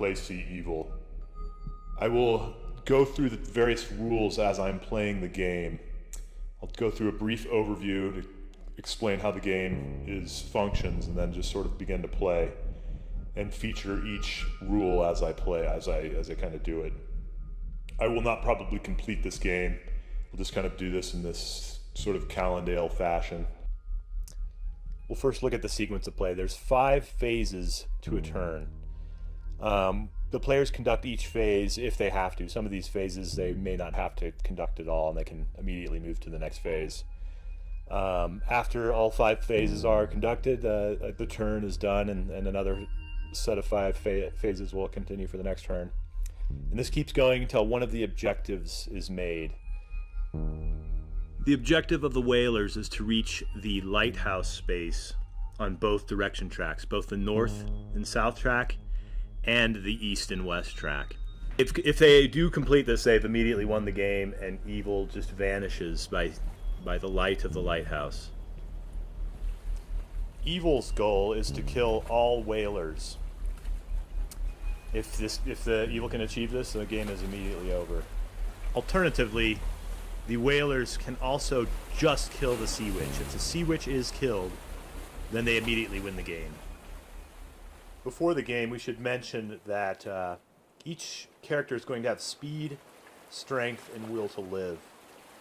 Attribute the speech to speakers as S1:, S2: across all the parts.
S1: play Sea Evil. I will go through the various rules as I'm playing the game. I'll go through a brief overview to explain how the game functions, and then just sort of begin to play and feature each rule as I play, as I kind of do it. I will not probably complete this game. We'll just kind of do this in this sort of Calendale fashion. We'll first look at the sequence of play. There's 5 phases to a turn. The players conduct each phase if they have to. Some of these phases they may not have to conduct at all, and they can immediately move to the next phase. After all 5 phases are conducted, the turn is done, and another set of 5 phases will continue for the next turn. And this keeps going until one of the objectives is made. The objective of the Wailers is to reach the lighthouse space on both direction tracks, both the north and south track and the east and west track. If they do complete this, they've immediately won the game, and evil just vanishes by the light of the lighthouse. Evil's goal is to kill all Wailers. If the evil can achieve this, the game is immediately over. Alternatively, the Wailers can also just kill the Sea Witch. If the Sea Witch is killed, then they immediately win the game. Before the game, we should mention that each character is going to have speed, strength, and will to live.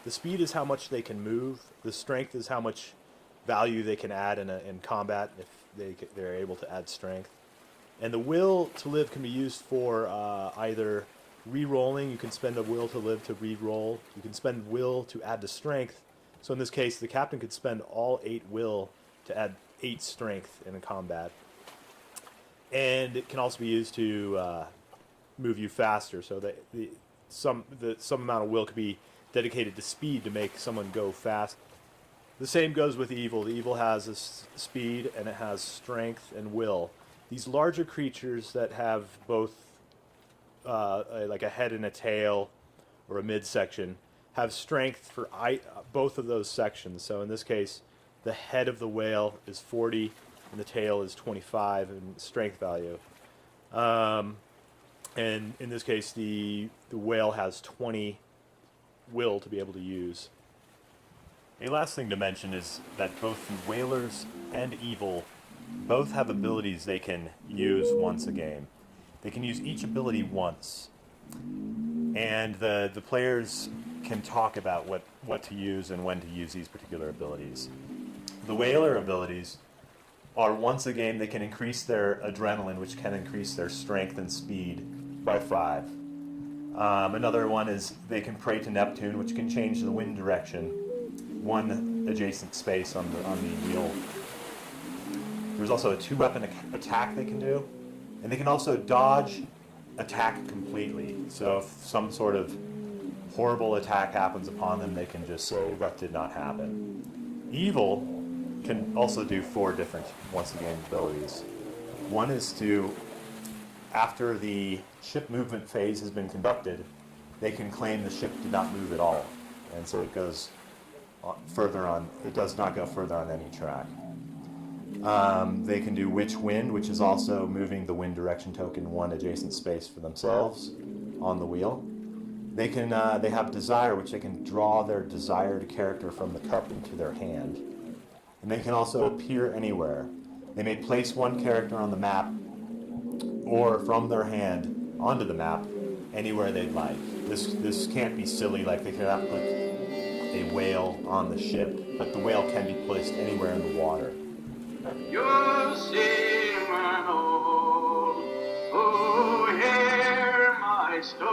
S1: The speed is how much they can move. The strength is how much value they can add in combat if they're able to add strength. And the will to live can be used for either re-rolling. You can spend a will to live to re-roll. You can spend will to add to strength. So in this case, the captain could spend all 8 will to add 8 strength in a combat. And it can also be used to move you faster, so that some amount of will could be dedicated to speed to make someone go fast. The same goes with evil. The evil has a speed, and it has strength and will. These larger creatures that have both like a head and a tail, or a midsection, have strength for both of those sections. So in this case, the head of the whale is 40, and the tail is 25 in strength value. And in this case, the whale has 20 will to be able to use. A last thing to mention is that both the Wailers and Evil both have abilities they can use once a game. They can use each ability once. And the players can talk about what to use and when to use these particular abilities. The Wailer abilities are once a game they can increase their adrenaline, which can increase their strength and speed by 5. Another one is they can pray to Neptune, which can change the wind direction 1 adjacent space on the wheel. There's also a 2-weapon attack they can do, and they can also dodge attack completely. So if some sort of horrible attack happens upon them, they can just say that did not happen. Evil can also do 4 different once-a-game abilities. One is to, after the ship movement phase has been conducted, they can claim the ship did not move at all, and so it goes further on. It does not go further on any track. They can do Witch Wind, which is also moving the wind direction token 1 adjacent space for themselves on the wheel. They have Desire, which they can draw their desired character from the cup into their hand. And they can also appear anywhere. They may place one character on the map or from their hand onto the map anywhere they'd like. This can't be silly, like they cannot put a whale on the ship, but the whale can be placed anywhere in the water.
S2: You seamen old, who hear my story,